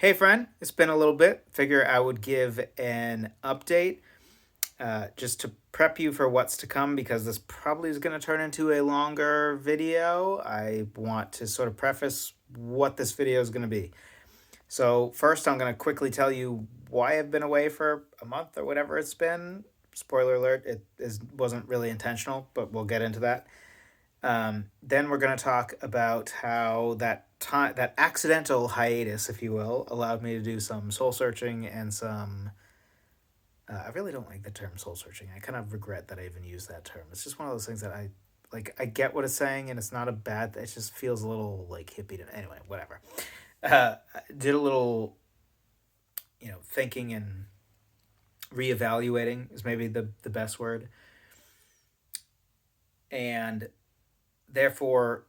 Hey, friend, it's been a little bit. Figure I would give an update just to prep you for what's to come because this probably is going to turn into a longer video. I want to sort of preface what this video is going to be. So, first, I'm going to quickly tell you why I've been away for a month or whatever it's been. Spoiler alert, wasn't really intentional, but we'll get into that. Then we're going to talk about how that accidental hiatus, if you will, allowed me to do some soul searching and some. I really don't like the term soul searching. I kind of regret that I even used that term. It's just one of those things that I like. I get what it's saying, and it's not a bad. It just feels a little like hippie to anyway. Whatever. Did a little, thinking and reevaluating is maybe the best word, and therefore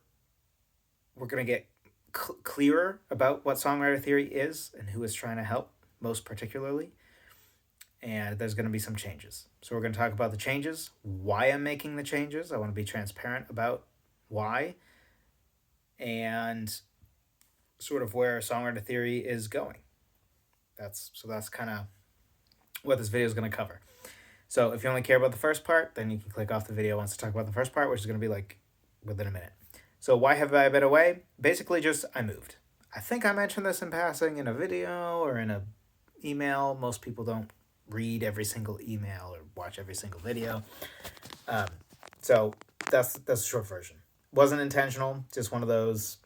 we're going to get clearer about what songwriter theory is and who is trying to help most particularly. And there's going to be some changes. So we're going to talk about the changes, why I'm making the changes. I want to be transparent about why, and sort of where songwriter theory is going. That's kind of what this video is going to cover. So if you only care about the first part, then you can click off the video once I talk about the first part, which is going to be like within a minute. So why have I been away? Basically just I moved. I think I mentioned this in passing in a video or in a email. Most people don't read every single email or watch every single video. So that's the short version. Wasn't intentional, just one of those,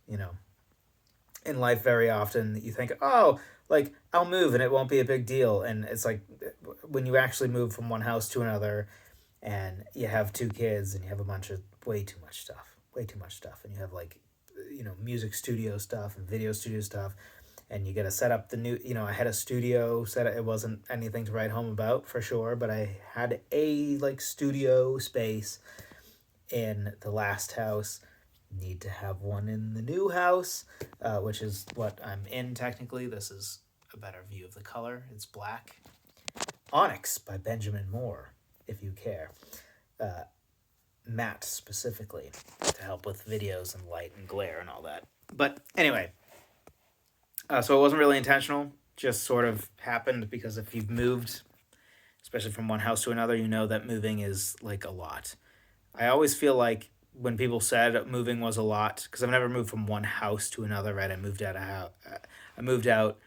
in life very often you think, oh, like I'll move and it won't be a big deal. And it's like when you actually move from one house to another and you have two kids and you have a bunch of way too much stuff. And you have like, music studio stuff and video studio stuff. And you got to set up the new, I had a studio set. It wasn't anything to write home about for sure, but I had a like studio space in the last house. Need to have one in the new house, which is what I'm in technically. This is a better view of the color. It's black. Onyx by Benjamin Moore, if you care. Matte specifically to help with videos and light and glare and all that. But anyway, so it wasn't really intentional, just sort of happened because if you've moved, especially from one house to another, you know that moving is like a lot. I always feel like when people said moving was a lot, because I've never moved from one house to another, right? I moved out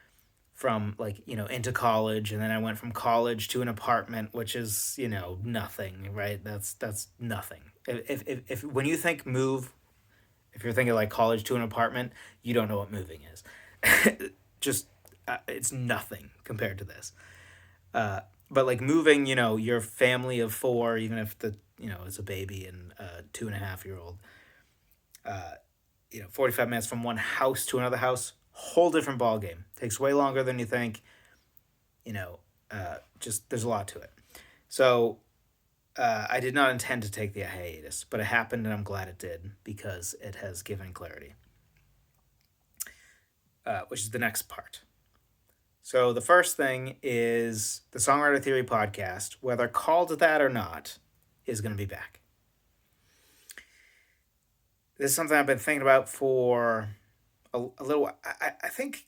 from like, into college, and then I went from college to an apartment, which is, nothing, right? That's nothing. If when you think move, if you're thinking like college to an apartment, you don't know what moving is. Just it's nothing compared to this. But like moving, your family of four, even if it's a baby and a 2.5-year-old, 45 minutes from one house to another house, whole different ball game. Takes way longer than you think. Just there's a lot to it. So I did not intend to take the hiatus, but it happened, and I'm glad it did because it has given clarity. Which is the next part. So the first thing is the Songwriter Theory podcast, whether called that or not, is going to be back. This is something I've been thinking about for a little. I think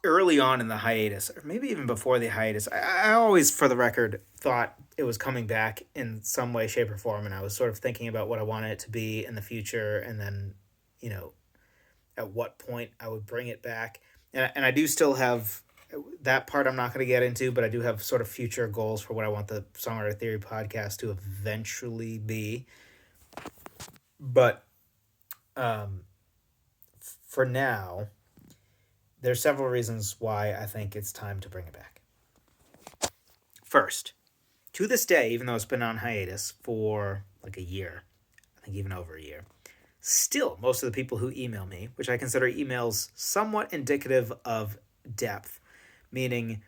early on in the hiatus, or maybe even before the hiatus, I always, for the record, thought it was coming back in some way, shape, or form, and I was sort of thinking about what I wanted it to be in the future, and then, at what point I would bring it back. And I do still have that part I'm not going to get into, but I do have sort of future goals for what I want the Songwriter Theory podcast to eventually be. But for now, there's several reasons why I think it's time to bring it back. First, to this day, even though it's been on hiatus for like a year, I think even over a year, still, most of the people who email me, which I consider emails somewhat indicative of depth, meaning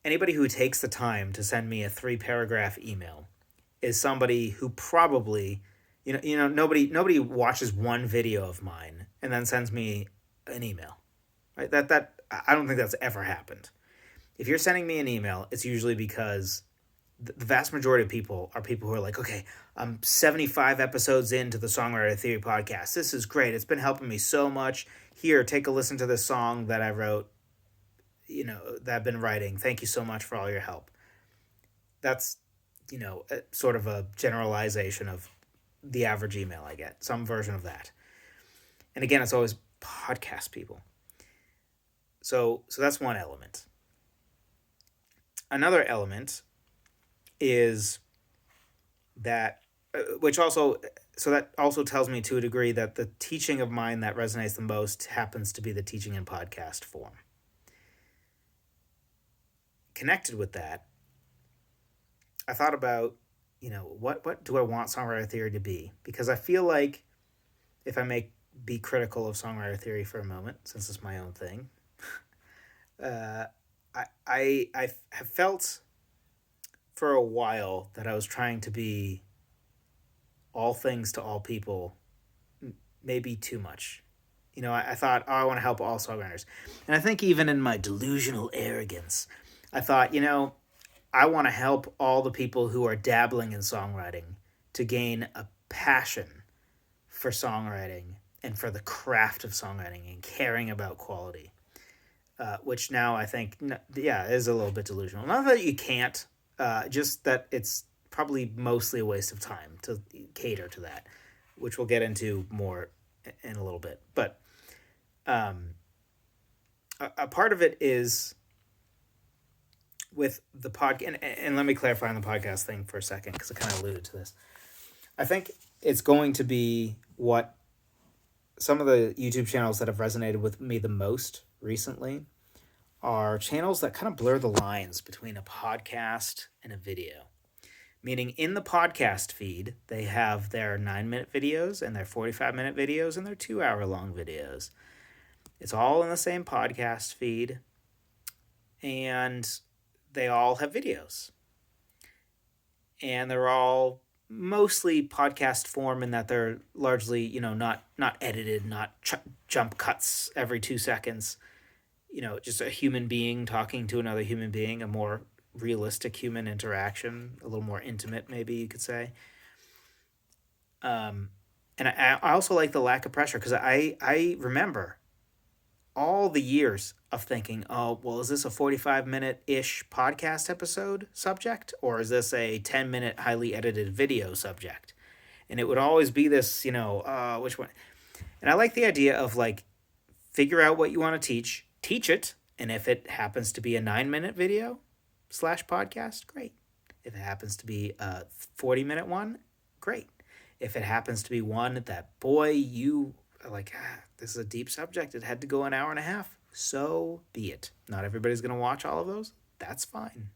anybody who takes the time to send me a 3-paragraph email is somebody who probably, nobody watches one video of mine and then sends me an email, right? That I don't think that's ever happened. If you're sending me an email, it's usually because the vast majority of people are people who are like, okay, I'm 75 episodes into the Songwriter Theory podcast. This is great. It's been helping me so much. Here, take a listen to this song that I wrote, that have been writing, thank you so much for all your help. That's, sort of a generalization of the average email I get, some version of that. And again, it's always podcast people. So that's one element. Another element is that, which also, so that also tells me to a degree that the teaching of mine that resonates the most happens to be the teaching in podcast form. Connected with that, I thought about, what do I want songwriter theory to be? Because I feel like, if I may be critical of songwriter theory for a moment, since it's my own thing, I have felt for a while that I was trying to be all things to all people, maybe too much. I thought, I want to help all songwriters. And I think even in my delusional arrogance, I thought, I want to help all the people who are dabbling in songwriting to gain a passion for songwriting and for the craft of songwriting and caring about quality, which now I think, is a little bit delusional. Not that you can't, just that it's probably mostly a waste of time to cater to that, which we'll get into more in a little bit. But a part of it is with the podcast, and let me clarify on the podcast thing for a second, because I kind of alluded to this. I think it's going to be what some of the YouTube channels that have resonated with me the most recently are channels that kind of blur the lines between a podcast and a video. Meaning, in the podcast feed, they have their 9-minute videos and their 45-minute videos and their 2-hour-long videos. It's all in the same podcast feed, and they all have videos. And they're all mostly podcast form in that they're largely, not edited, not jump cuts every 2 seconds. Just a human being talking to another human being, a more realistic human interaction, a little more intimate, maybe you could say. And I also like the lack of pressure, because I remember all the years of thinking, oh, well, is this a 45-minute-ish podcast episode subject, or is this a 10-minute highly edited video subject? And it would always be this, which one? And I like the idea of, figure out what you want to teach it, and if it happens to be a 9-minute video / podcast, great. If it happens to be a 40-minute one, great. If it happens to be one that, boy, you are like, this is a deep subject, it had to go an hour and a half, so be it. Not everybody's going to watch all of those. That's fine.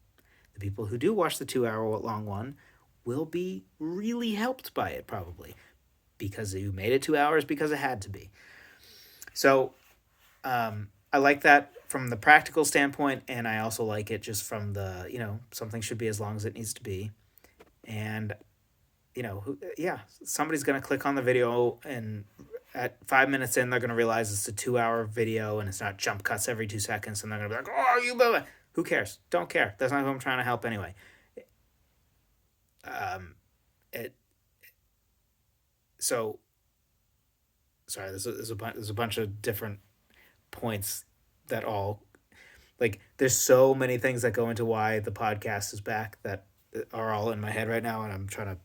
The people who do watch the 2-hour-long one will be really helped by it, probably, because you made it 2 hours because it had to be. So I like that from the practical standpoint, and I also like it just from the, something should be as long as it needs to be. And, somebody's going to click on the video, and at 5 minutes in, they're going to realize it's a 2-hour video and it's not jump cuts every 2 seconds, and they're going to be like, oh, you blah, blah. Who cares? Don't care. That's not who I'm trying to help anyway. So, sorry, there's a bunch of different points that all, there's so many things that go into why the podcast is back that are all in my head right now, and I'm trying to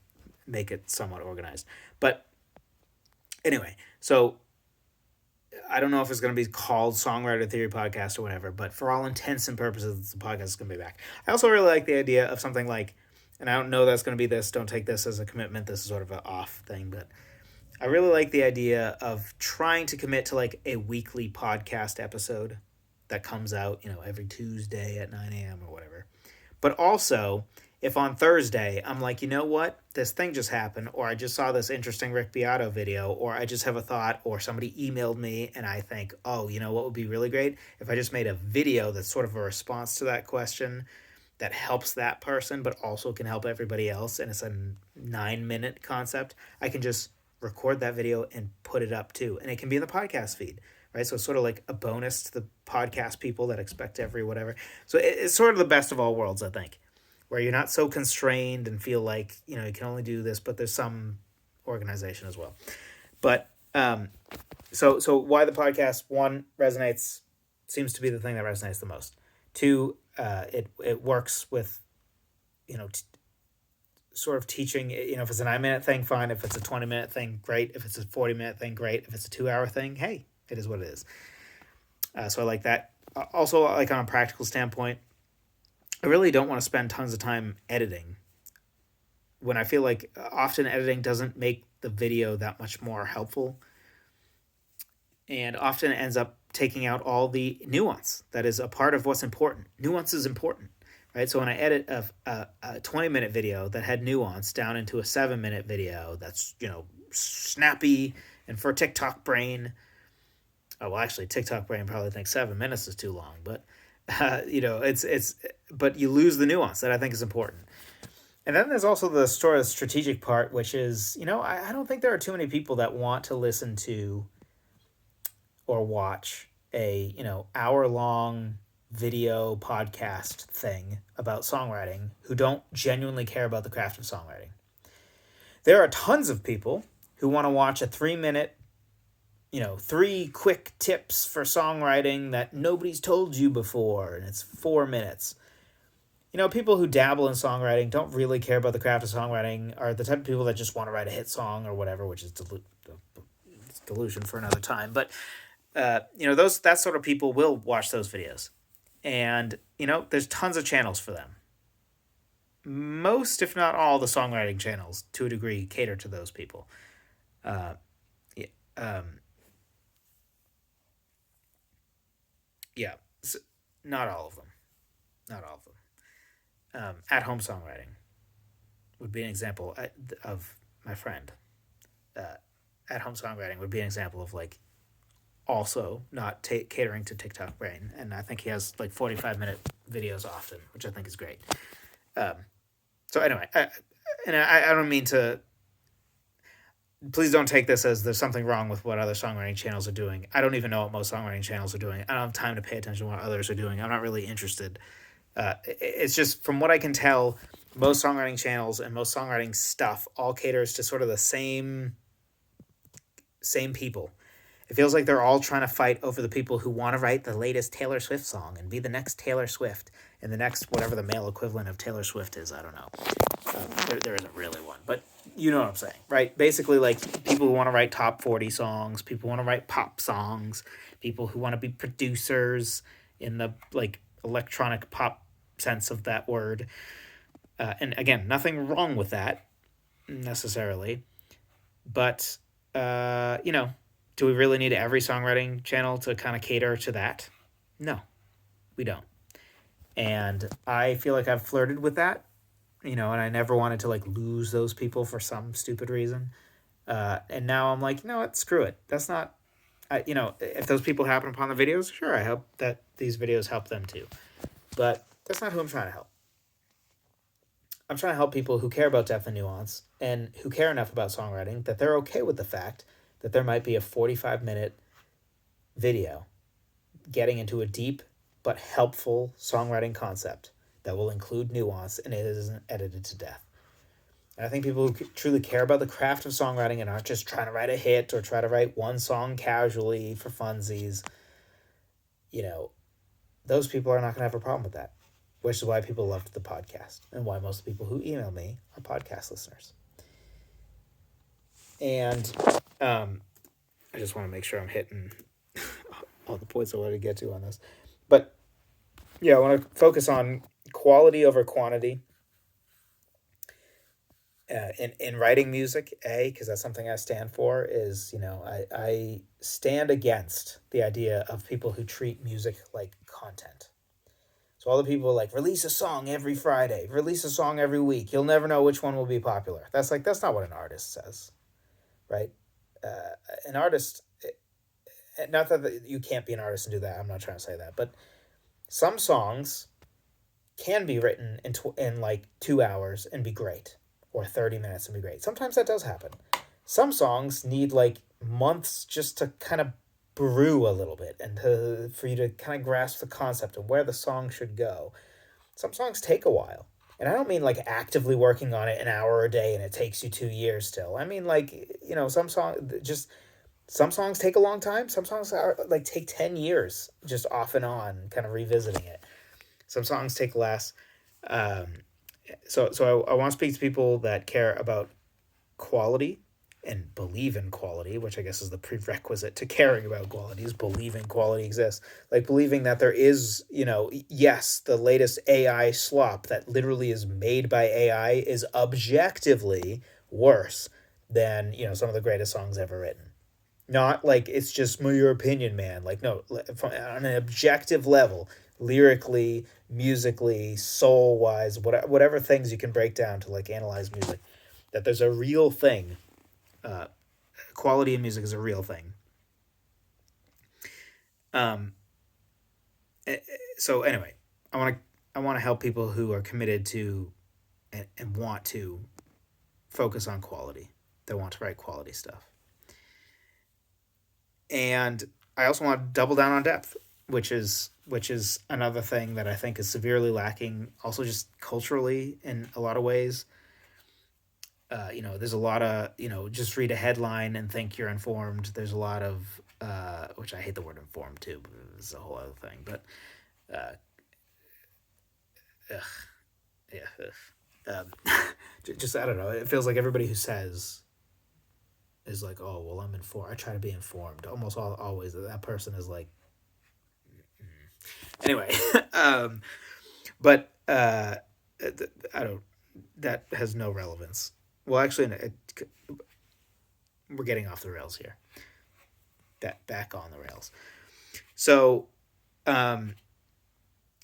make it somewhat organized. But anyway, so I don't know if it's going to be called Songwriter Theory Podcast or whatever, but for all intents and purposes, the podcast is going to be back. I also really like the idea of something like, and I don't know that's going to be this, don't take this as a commitment, this is sort of an off thing, but I really like the idea of trying to commit to a weekly podcast episode that comes out, every Tuesday at 9 a.m. or whatever. But also, if on Thursday I'm like, you know what, this thing just happened, or I just saw this interesting Rick Beato video, or I just have a thought, or somebody emailed me and I think, oh, what would be really great? If I just made a video that's sort of a response to that question that helps that person, but also can help everybody else, and it's a 9-minute concept, I can just record that video and put it up too. And it can be in the podcast feed, right? So it's sort of like a bonus to the podcast people that expect every whatever. So it's sort of the best of all worlds, I think, where you're not so constrained and feel like, you can only do this, but there's some organization as well. But so why the podcast, one, resonates seems to be the thing that resonates the most. Two, it works with, you know, sort of teaching. You know, if it's a 9 minute thing, fine. If it's a 20 minute thing, great. If it's a 40 minute thing, great. If it's a 2 hour thing, hey, it is what it is. So I like that. Also, like on a practical standpoint, I really don't want to spend tons of time editing when I feel like often editing doesn't make the video that much more helpful, and often it ends up taking out all the nuance that is a part of what's important. Nuance is important, right? So when I edit a 20-minute video that had nuance down into a 7-minute video that's, you know, snappy, and for TikTok brain, oh, well, actually, TikTok brain probably thinks 7 minutes is too long, but you know, but you lose the nuance that I think is important. And then there's also the sort of strategic part, which is, you know, I don't think there are too many people that want to listen to or watch a, you know, hour-long video podcast thing about songwriting who don't genuinely care about the craft of songwriting. There are tons of people who want to watch a 3-minute, you know, 3 quick tips for songwriting that nobody's told you before, and it's 4 minutes. You know, people who dabble in songwriting, don't really care about the craft of songwriting, are the type of people that just want to write a hit song or whatever, which is delusion for another time. But, you know, that sort of people will watch those videos. And, you know, there's tons of channels for them. Most, if not all, the songwriting channels, to a degree, cater to those people. Yeah, so not all of them. Not all of them. At-home songwriting would be an example of my friend. At-home songwriting would be an example of, like, also not catering to TikTok brain. And I think he has, like, 45-minute videos often, which I think is great. So anyway, I don't mean to... Please don't take this as there's something wrong with what other songwriting channels are doing. I don't even know what most songwriting channels are doing. I don't have time to pay attention to what others are doing. I'm not really interested. It's just, from what I can tell, most songwriting channels and most songwriting stuff all caters to sort of the same people. It feels like they're all trying to fight over the people who want to write the latest Taylor Swift song and be the next Taylor Swift and the next whatever the male equivalent of Taylor Swift is. I don't know. There isn't really one, but you know what I'm saying, right? Basically, like, people who want to write top 40 songs, people who want to write pop songs, people who want to be producers in the, like, electronic pop sense of that word. And again, nothing wrong with that necessarily, but you know, do we really need every songwriting channel to kind of cater to that? No, we don't. And I feel like I've flirted with that, you know, and I never wanted to, like, lose those people for some stupid reason. And now I'm like, you know what, screw it. That's not, you know, if those people happen upon the videos, sure, I hope that these videos help them too. But that's not who I'm trying to help. I'm trying to help people who care about depth and nuance and who care enough about songwriting that they're okay with the fact that there might be a 45-minute video getting into a deep but helpful songwriting concept that will include nuance and it isn't edited to death. And I think people who truly care about the craft of songwriting and aren't just trying to write a hit or try to write one song casually for funsies, you know, those people are not going to have a problem with that, which is why people loved the podcast and why most people who email me are podcast listeners. And I just want to make sure I'm hitting all the points I wanted to get to on this. But yeah, I want to focus on quality over quantity in writing music, because that's something I stand for, is, you know, I stand against the idea of people who treat music like content. So all the people like, release a song every Friday, release a song every week, you'll never know which one will be popular. That's not what an artist says, right? An artist, not that you can't be an artist and do that, I'm not trying to say that, but some songs can be written in like 2 hours and be great, or 30 minutes and be great. Sometimes that does happen. Some songs need like months just to kind of brew a little bit and for you to kind of grasp the concept of where the song should go. Some songs take a while. And I don't mean like actively working on it an hour a day and it takes you 2 years still. I mean, like, you know, some songs just Some songs take a long time. Some songs are like take 10 years just off and on, kind of revisiting it. Some songs take less. Um, so I want to speak to people that care about quality and believe in quality, which I guess is the prerequisite to caring about quality, is believing quality exists. Like believing that there is, yes, the latest AI slop that literally is made by AI is objectively worse than, some of the greatest songs ever written. Not like it's just your opinion, man. Like, no, on an objective level, lyrically, musically, soul wise, whatever things you can break down to like analyze music, that there's a real thing. Uh, Quality in music is a real thing. Um, so anyway, I want to help people who are committed to and want to focus on quality. They want to write quality stuff. And I also want to double down on depth, which is another thing that I think is severely lacking. Also, just culturally in a lot of ways. There's a lot of just read a headline and think you're informed. There's a lot of which I hate the word informed too, but it's a whole other thing. But uh, ugh, yeah, ugh. Just I don't know. It feels like everybody who says is like, oh well, I'm informed. I try to be informed. Almost always that person is like, anyway. But I don't. That has no relevance. Well, actually, we're getting off the rails here. Back on the rails. So, um,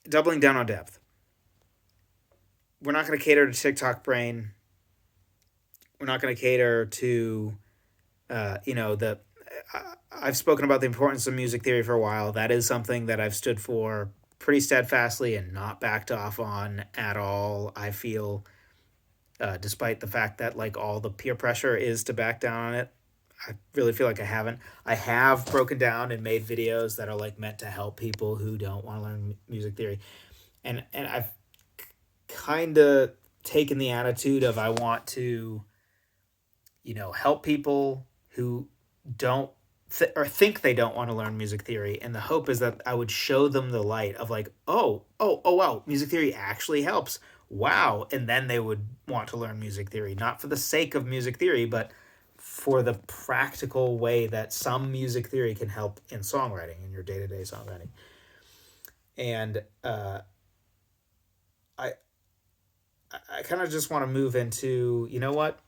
doubling down on depth. We're not going to cater to TikTok brain. We're not going to cater to, the. I've spoken about the importance of music theory for a while. That is something that I've stood for pretty steadfastly and not backed off on at all. I feel, despite the fact that like all the peer pressure is to back down on it, I really feel like I haven't. I have broken down and made videos that are like meant to help people who don't want to learn music theory, and I've kind of taken the attitude of I want to, help people who don't or think they don't want to learn music theory, and the hope is that I would show them the light of like, oh wow, music theory actually helps. Wow, and then they would want to learn music theory, not for the sake of music theory, but for the practical way that some music theory can help in songwriting, in your day-to-day songwriting. And I I kind of just want to move into, you know what?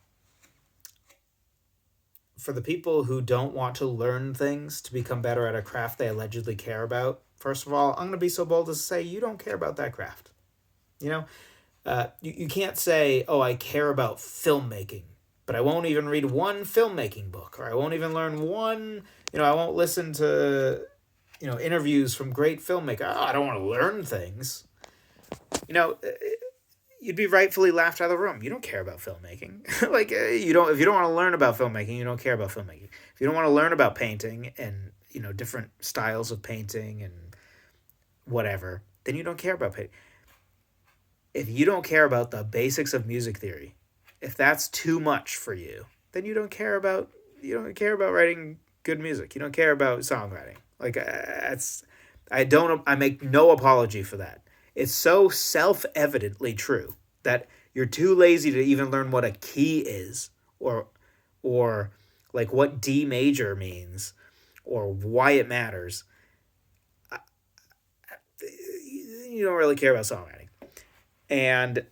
For the people who don't want to learn things to become better at a craft they allegedly care about, first of all, I'm going to be so bold as to say you don't care about that craft. You know, you can't say, oh, I care about filmmaking, but I won't even read one filmmaking book, or I won't even learn one, I won't listen to, interviews from great filmmakers. Oh, I don't want to learn things. You know, you'd be rightfully laughed out of the room. You don't care about filmmaking. Like you don't. If you don't want to learn about filmmaking, you don't care about filmmaking. If you don't want to learn about painting and different styles of painting and whatever, then you don't care about painting. If you don't care about the basics of music theory, if that's too much for you, then you don't care about writing good music. You don't care about songwriting. Like that's I make no apology for that. It's so self-evidently true that you're too lazy to even learn what a key is, or like what D major means or why it matters. You don't really care about songwriting. And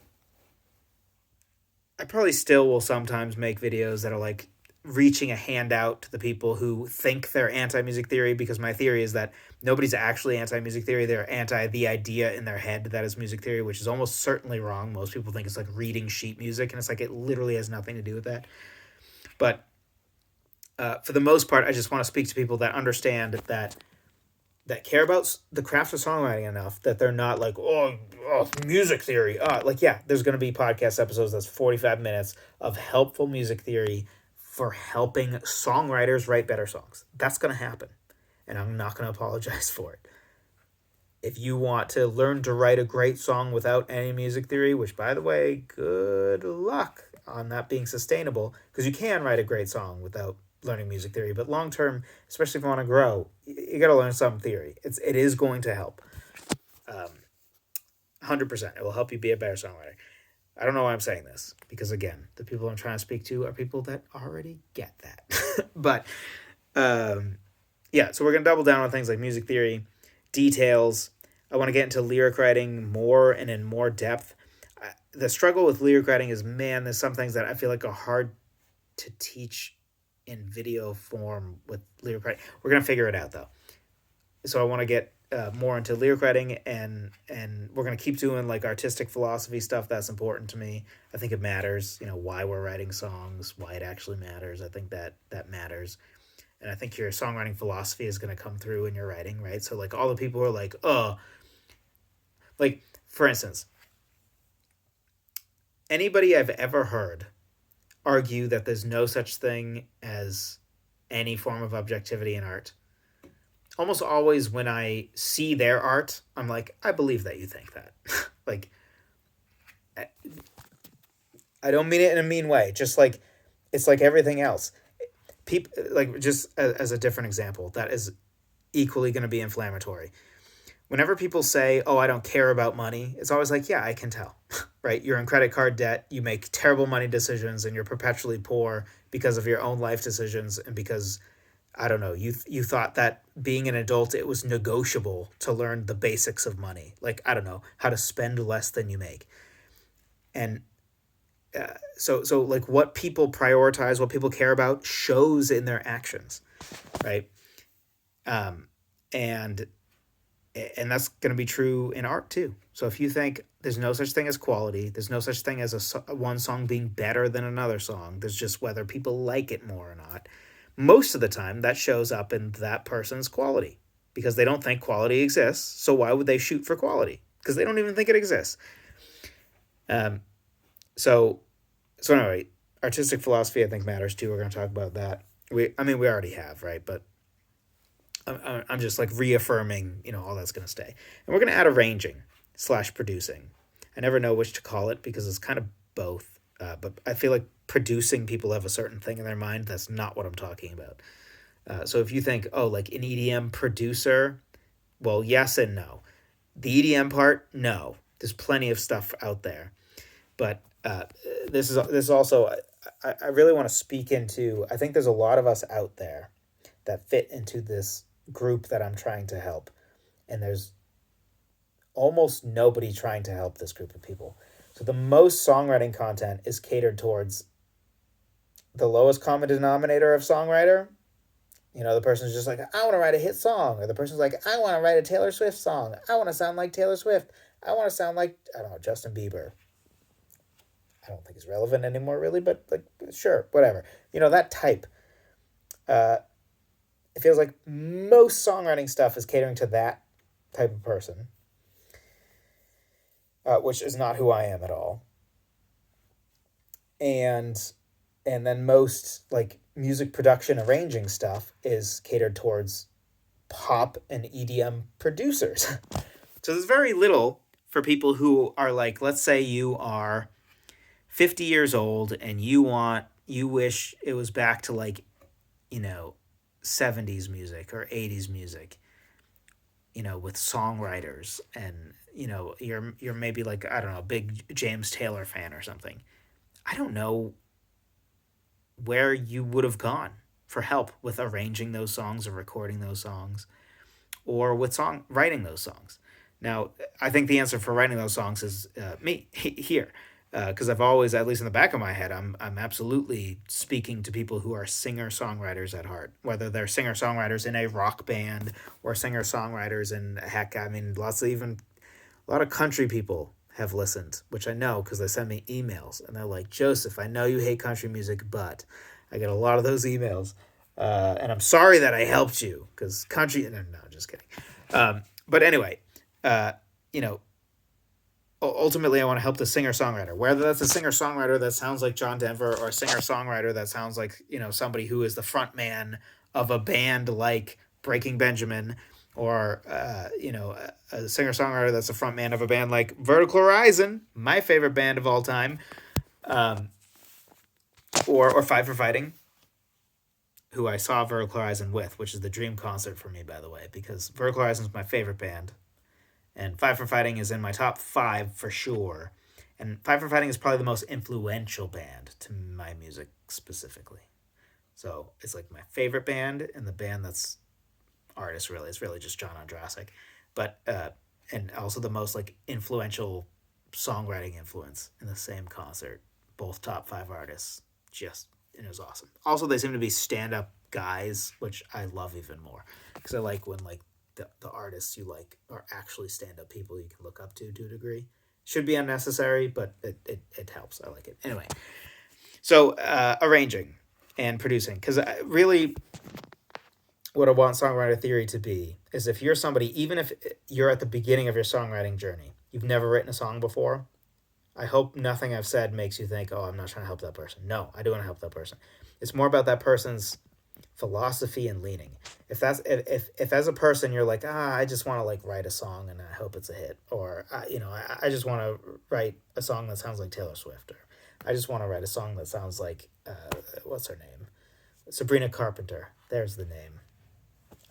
I probably still will sometimes make videos that are like reaching a hand out to the people who think they're anti music theory, because my theory is that nobody's actually anti music theory. They're anti the idea in their head that is music theory, which is almost certainly wrong. Most people think it's like reading sheet music, and it's like it literally has nothing to do with that. But for the most part, I just want to speak to people that understand that care about the craft of songwriting enough that they're not like, music theory. Like, yeah, there's going to be podcast episodes that's 45 minutes of helpful music theory for helping songwriters write better songs. That's going to happen. And I'm not going to apologize for it. If you want to learn to write a great song without any music theory, which, by the way, good luck on that being sustainable, because you can write a great song without learning music theory, but long term, especially if you want to grow, you got to learn some theory. It is going to help. 100%. It will help you be a better songwriter. I don't know why I'm saying this because again, the people I'm trying to speak to are people that already get that. But yeah, so we're gonna double down on things like music theory, details. I want to get into lyric writing more and in more depth. The struggle with lyric writing is, man, there's some things that I feel like are hard to teach in video form with lyric writing. We're gonna figure it out though. So I want to get more into lyric writing, and we're gonna keep doing like artistic philosophy stuff. That's important to me. I think it matters. You know, why we're writing songs, why it actually matters. I think that matters, and I think your songwriting philosophy is gonna come through in your writing, right? So like all the people who are like, oh, like for instance, anybody I've ever heard argue that there's no such thing as any form of objectivity in art, almost always when I see their art, I'm like, I believe that you think that. Like, I don't mean it in a mean way. Just like, it's like everything else. People like just as a different example that is equally going to be inflammatory. Whenever people say, "Oh, I don't care about money," it's always like, "Yeah, I can tell." Right? You're in credit card debt. You make terrible money decisions, and you're perpetually poor because of your own life decisions and because I don't know, you thought that being an adult it was negotiable to learn the basics of money, like I don't know how to spend less than you make, and so like what people prioritize, what people care about, shows in their actions, right? Um, and and that's going to be true in art too. So if you think there's no such thing as quality, there's no such thing as one song being better than another song. There's just whether people like it more or not. Most of the time, that shows up in that person's quality because they don't think quality exists. So why would they shoot for quality? Because they don't even think it exists. Um, so so anyway, artistic philosophy I think matters too. We're going to talk about that. I mean, we already have, right? But I'm just like reaffirming, all that's going to stay. And we're going to add arranging slash producing. I never know which to call it because it's kind of both. But I feel like producing, people have a certain thing in their mind. That's not what I'm talking about. So if you think, oh, like an EDM producer, well, yes and no. The EDM part, no. There's plenty of stuff out there. But this is also, I really want to speak into, I think there's a lot of us out there that fit into this group that I'm trying to help. And there's almost nobody trying to help this group of people. So the most songwriting content is catered towards the lowest common denominator of songwriter. The person's just like, I want to write a hit song. Or the person's like, I want to write a Taylor Swift song. I want to sound like Taylor Swift. I want to sound like, I don't know, Justin Bieber. I don't think he's relevant anymore, really, but like, sure, whatever. That type. It feels like most songwriting stuff is catering to that type of person, which is not who I am at all. And then most like music production arranging stuff is catered towards pop and EDM producers. So there's very little for people who are like, let's say you are 50 years old and you wish it was back to like, 70s music or 80s music, with songwriters, and you're maybe like, I don't know, a big James Taylor fan or something. I don't know where you would have gone for help with arranging those songs or recording those songs or with writing those songs. Now, I think the answer for writing those songs is me here, because I've always, at least in the back of my head, I'm absolutely speaking to people who are singer songwriters at heart, whether they're singer songwriters in a rock band or singer songwriters in, heck, I mean, a lot of country people have listened, which I know because they send me emails and they're like, Joseph, I know you hate country music, but I get a lot of those emails. And I'm sorry that I helped you because country, no, just kidding. But anyway, ultimately I want to help the singer-songwriter, whether that's a singer-songwriter that sounds like John Denver or a singer-songwriter that sounds like, somebody who is the front man of a band like Breaking Benjamin, or, a singer-songwriter that's the front man of a band like Vertical Horizon, my favorite band of all time, or Fight for Fighting. who I saw Vertical Horizon with, which is the dream concert for me, by the way, because Vertical Horizon is my favorite band, and Five for Fighting is in my top five for sure. And Five for Fighting is probably the most influential band to my music specifically. So it's like my favorite band, and the band that's artist really is really just John Ondrasik, but and also the most like influential songwriting influence in the same concert. Both top five artists, just and it was awesome. Also, they seem to be stand up guys, which I love even more because I like when like the artists you like are actually stand up people you can look up to a degree. Should be unnecessary, but it helps. I like it. Anyway, so arranging and producing, because really what I want songwriter theory to be is if you're somebody, even if you're at the beginning of your songwriting journey, you've never written a song before, I hope nothing I've said makes you think, oh, I'm not trying to help that person. No, I do want to help that person. It's more about that person's philosophy and leaning. If as a person you're like, I just want to like write a song and I hope it's a hit, or I just want to write a song that sounds like Taylor Swift, or I just want to write a song that sounds like what's her name, Sabrina Carpenter. There's the name.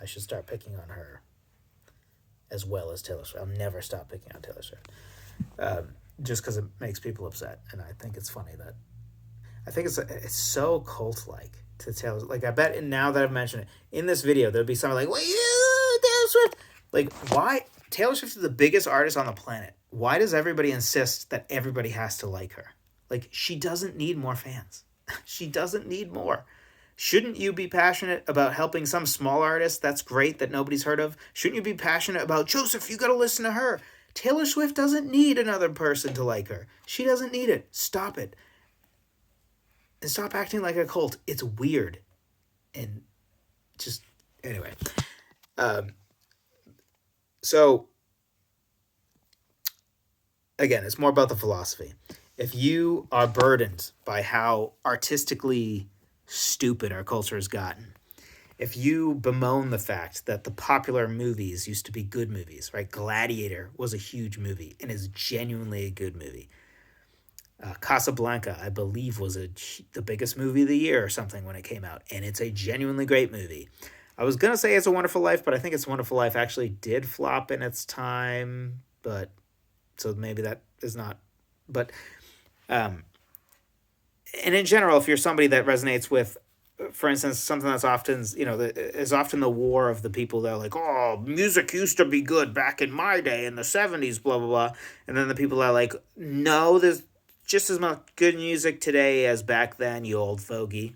I should start picking on her as well as Taylor Swift. I'll never stop picking on Taylor Swift. Just because it makes people upset, and I think it's funny that it's so cult like to Taylor. Like I bet, and now that I've mentioned it in this video, there'll be someone like, "Well, yeah, Taylor Swift." Like, why Taylor Swift is the biggest artist on the planet? Why does everybody insist that everybody has to like her? Like, she doesn't need more fans. She doesn't need more. Shouldn't you be passionate about helping some small artist that's great that nobody's heard of? Shouldn't you be passionate about Joseph? You got to listen to her. Taylor Swift doesn't need another person to like her. She doesn't need it. Stop it. And stop acting like a cult. It's weird. And just, anyway. So, again, it's more about the philosophy. If you are burdened by how artistically stupid our culture has gotten, if you bemoan the fact that the popular movies used to be good movies, right? Gladiator was a huge movie and is genuinely a good movie. Casablanca, I believe, was the biggest movie of the year or something when it came out, and it's a genuinely great movie. I was going to say It's a Wonderful Life, but I think It's a Wonderful Life actually did flop in its time, but so maybe that is not. But, and in general, if you're somebody that resonates with, for instance, something that's often, is often the war of the people that are like, oh, music used to be good back in my day in the 70s, blah, blah, blah. And then the people that are like, no, there's just as much good music today as back then, you old fogey.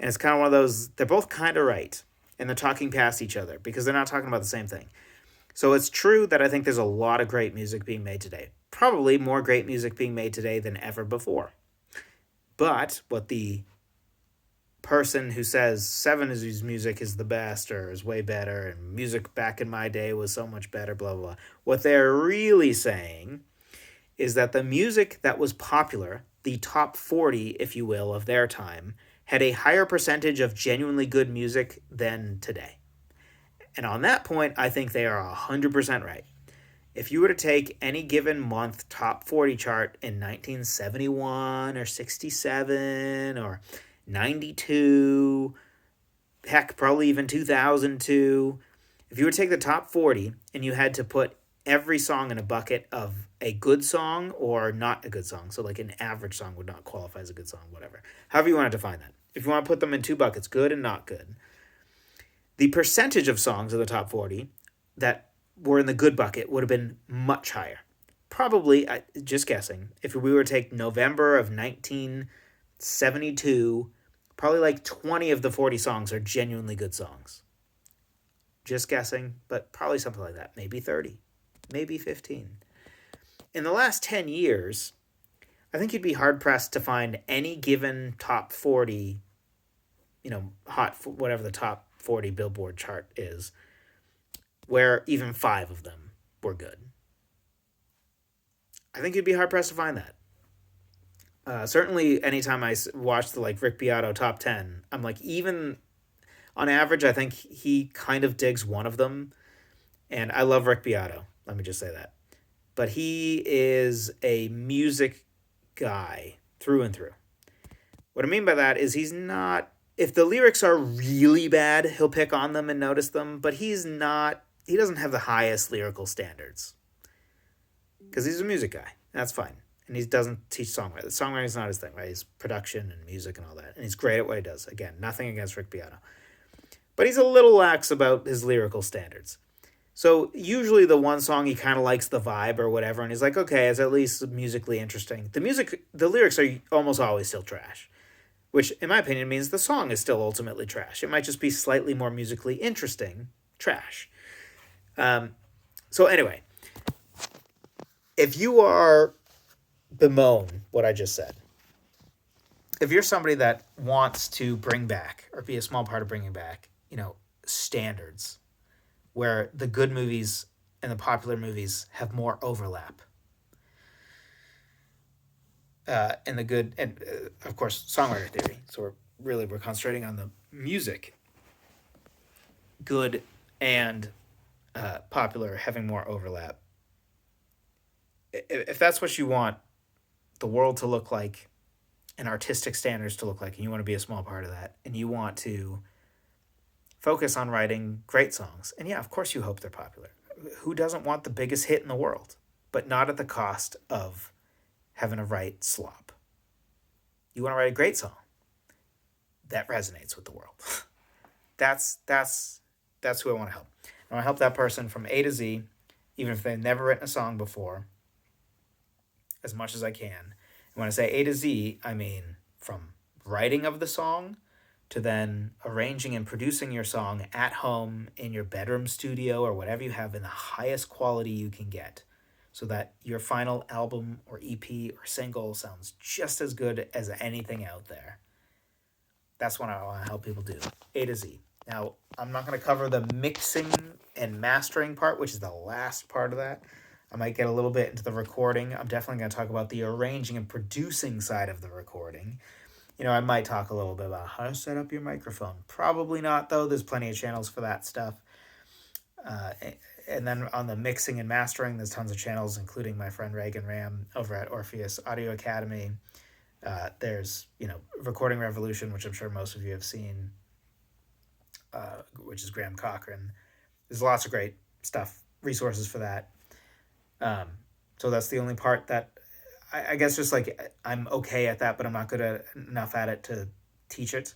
And it's kind of one of those, they're both kind of right. And they're talking past each other because they're not talking about the same thing. So it's true that I think there's a lot of great music being made today. Probably more great music being made today than ever before. But what the person who says 70s music is the best or is way better and music back in my day was so much better, blah, blah, blah. What they're really saying is that the music that was popular, the top 40, if you will, of their time, had a higher percentage of genuinely good music than today. And on that point, I think they are 100% right. If you were to take any given month top 40 chart in 1971 or 67 or 92, heck, probably even 2002. If you would take the top 40 and you had to put every song in a bucket of a good song or not a good song, so like an average song would not qualify as a good song, whatever. However you want to define that. If you want to put them in two buckets, good and not good, the percentage of songs in the top 40 that were in the good bucket would have been much higher. Probably, just guessing, if we were to take November of 1972, probably like 20 of the 40 songs are genuinely good songs. Just guessing, but probably something like that. Maybe 30, maybe 15. In the last 10 years, I think you'd be hard-pressed to find any given top 40, whatever the top 40 Billboard chart is, where even 5 of them were good. I think you'd be hard-pressed to find that. Certainly, anytime I watch the Rick Beato top 10, I'm like, even on average, I think he kind of digs one of them. And I love Rick Beato. Let me just say that. But he is a music guy through and through. What I mean by that is he's not if the lyrics are really bad, he'll pick on them and notice them, but he doesn't have the highest lyrical standards. Because he's a music guy. That's fine. And he doesn't teach songwriting. Songwriting is not his thing, right? He's production and music and all that. And he's great at what he does. Again, nothing against Rick Beato. But he's a little lax about his lyrical standards. So usually the one song he kind of likes the vibe or whatever, and he's like, okay, it's at least musically interesting. The lyrics are almost always still trash, which in my opinion means the song is still ultimately trash. It might just be slightly more musically interesting trash. So anyway, if you are bemoan what I just said, if you're somebody that wants to bring back or be a small part of bringing back, standards where the good movies and the popular movies have more overlap, and the good, and of course, songwriter theory. So we're concentrating on the music, good and popular having more overlap. If that's what you want the world to look like and artistic standards to look like, and you want to be a small part of that, and you want to focus on writing great songs, and yeah, of course you hope they're popular. Who doesn't want the biggest hit in the world? But not at the cost of having to write slop. You want to write a great song that resonates with the world. That's who I want to help. I want to help that person from A to Z, even if they've never written a song before, as much as I can. And when I say A to Z, I mean from writing of the song to then arranging and producing your song at home in your bedroom studio or whatever you have in the highest quality you can get, so that your final album or EP or single sounds just as good as anything out there. That's what I want to help people do, A to Z. Now, I'm not going to cover the mixing and mastering part, which is the last part of that. I might get a little bit into the recording. I'm definitely going to talk about the arranging and producing side of the recording. I might talk a little bit about how to set up your microphone. Probably not, though. There's plenty of channels for that stuff. And then on the mixing and mastering, there's tons of channels, including my friend Reagan Ram over at Orpheus Audio Academy. There's, Recording Revolution, which I'm sure most of you have seen, which is Graham Cochran. There's lots of great stuff, resources for that. So that's the only part that I guess just like I'm okay at that, but I'm not good enough at it to teach it.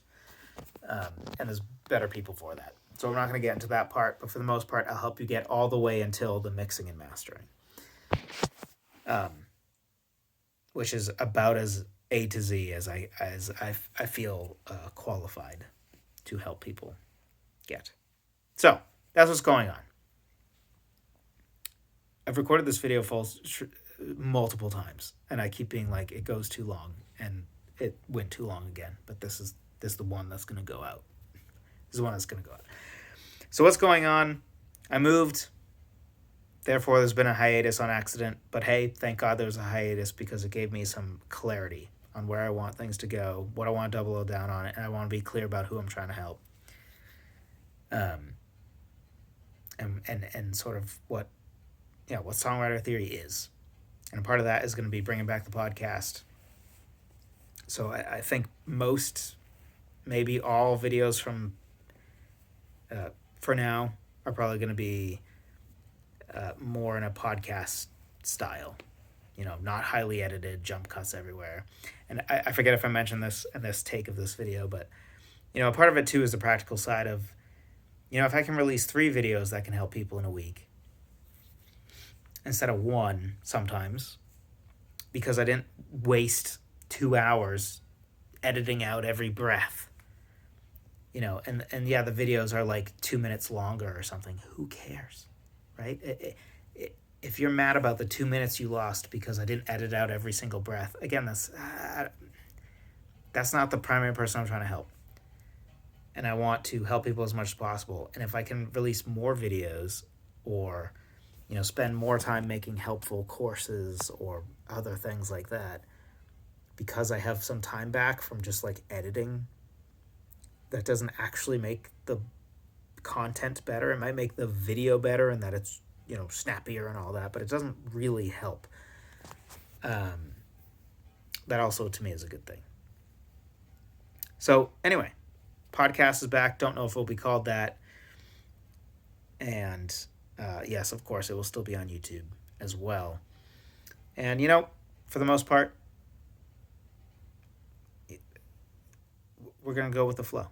And there's better people for that. So we're not going to get into that part, but for the most part, I'll help you get all the way until the mixing and mastering, which is about as A to Z as I feel qualified to help people get. So that's what's going on. I've recorded this video multiple times, and I keep being like, it goes too long, and it went too long again. But this is the one that's going to go out. This is the one that's going to go out. So what's going on? I moved. Therefore, there's been a hiatus on accident. But hey, thank God there was a hiatus, because it gave me some clarity on where I want things to go, what I want to double down on, and I want to be clear about who I'm trying to help. And sort of what songwriter theory is. And part of that is going to be bringing back the podcast. So I think most, maybe all videos from, for now, are probably going to be more in a podcast style. Not highly edited, jump cuts everywhere. And I forget if I mentioned this in this take of this video, but, part of it too is the practical side of, if I can release 3 videos that can help people in a week, instead of 1 sometimes, because I didn't waste 2 hours editing out every breath, and yeah, the videos are like 2 minutes longer or something. Who cares, right? If you're mad about the 2 minutes you lost because I didn't edit out every single breath, again, that's not the primary person I'm trying to help. And I want to help people as much as possible. And if I can release more videos, or spend more time making helpful courses or other things like that, because I have some time back from just like editing, that doesn't actually make the content better. It might make the video better and that it's, snappier and all that, but it doesn't really help. That also to me is a good thing. So anyway, Podcast is back. Don't know if it'll be called that. And yes, of course, it will still be on YouTube as well. And, for the most part, we're going to go with the flow.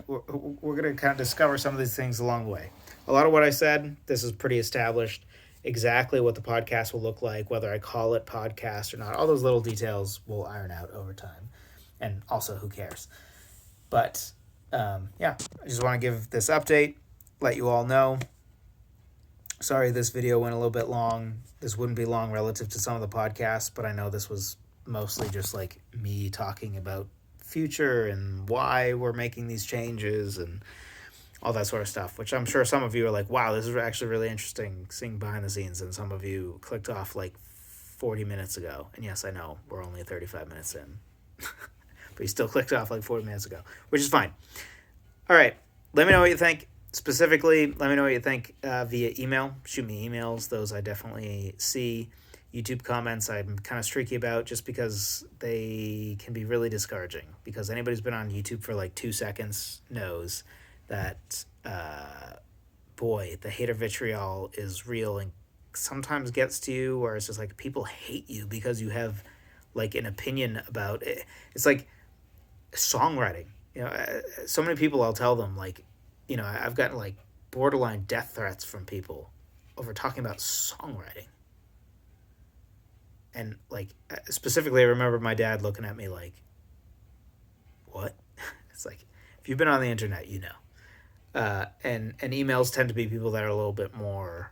We're going to kind of discover some of these things along the way. A lot of what I said, this is pretty established. Exactly what the podcast will look like, whether I call it podcast or not. All those little details will iron out over time. And also, who cares? But, I just want to give this update, let you all know. Sorry this video went a little bit long. This wouldn't be long relative to some of the podcasts, but I know this was mostly just like me talking about future and why we're making these changes and all that sort of stuff, which I'm sure some of you are like, wow, this is actually really interesting seeing behind the scenes, and some of you clicked off like 40 minutes ago. And yes, I know we're only 35 minutes in, but you still clicked off like 40 minutes ago, which is fine. All right, let me know what you think. Specifically, let me know what you think via email. Shoot me emails. Those I definitely see. YouTube comments I'm kind of streaky about just because they can be really discouraging. Because anybody who's been on YouTube for like 2 seconds knows that, boy, the hater vitriol is real and sometimes gets to you, where it's just like people hate you because you have like an opinion about it. It's like songwriting. So many people, I'll tell them, like, I've gotten like borderline death threats from people over talking about songwriting. And like, specifically, I remember my dad looking at me like, what? It's like, if you've been on the internet, you know. And emails tend to be people that are a little bit more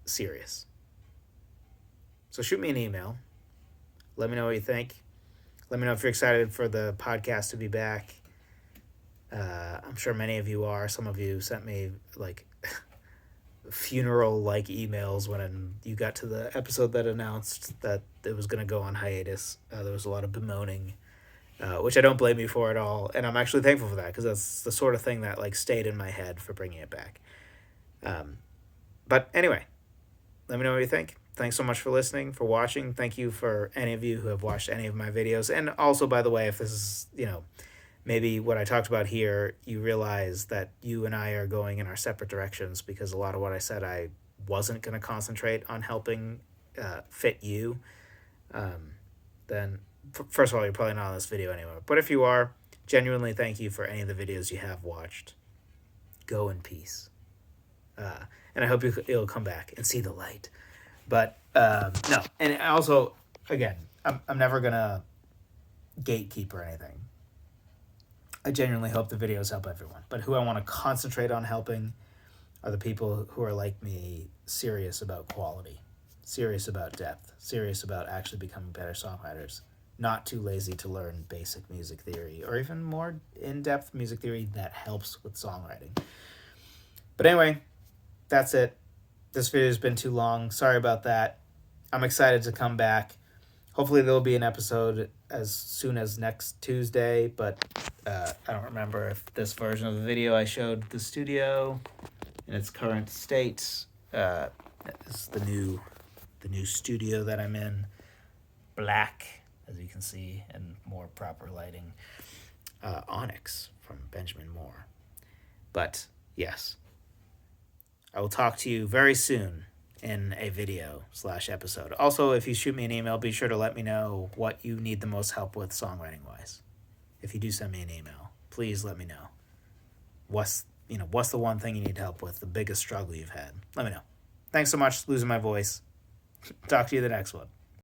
serious. So shoot me an email. Let me know what you think. Let me know if you're excited for the podcast to be back. I'm sure many of you are. Some of you sent me like funeral-like emails when you got to the episode that announced that it was going to go on hiatus. There was a lot of bemoaning, which I don't blame you for at all. And I'm actually thankful for that, because that's the sort of thing that like stayed in my head for bringing it back. But anyway, let me know what you think. Thanks so much for listening, for watching. Thank you for any of you who have watched any of my videos. And also, by the way, if this is, maybe what I talked about here, you realize that you and I are going in our separate directions, because a lot of what I said, I wasn't going to concentrate on helping fit you, then first of all, you're probably not on this video anymore. But if you are, genuinely thank you for any of the videos you have watched. Go in peace. And I hope you'll come back and see the light. But no, and also, again, I'm never going to gatekeep or anything. I genuinely hope the videos help everyone. But who I want to concentrate on helping are the people who are like me, serious about quality, serious about depth, serious about actually becoming better songwriters, not too lazy to learn basic music theory or even more in-depth music theory that helps with songwriting. But anyway, that's it. This video's been too long. Sorry about that. I'm excited to come back. Hopefully there'll be an episode as soon as next Tuesday, but I don't remember if this version of the video I showed the studio in its current state. Is the new studio that I'm in. Black, as you can see, and more proper lighting. Onyx from Benjamin Moore. But yes, I will talk to you very soon in a video/episode. Also, if you shoot me an email, be sure to let me know what you need the most help with songwriting-wise. If you do send me an email, please let me know. What's the one thing you need help with, the biggest struggle you've had? Let me know. Thanks so much. Losing my voice. Talk to you the next one.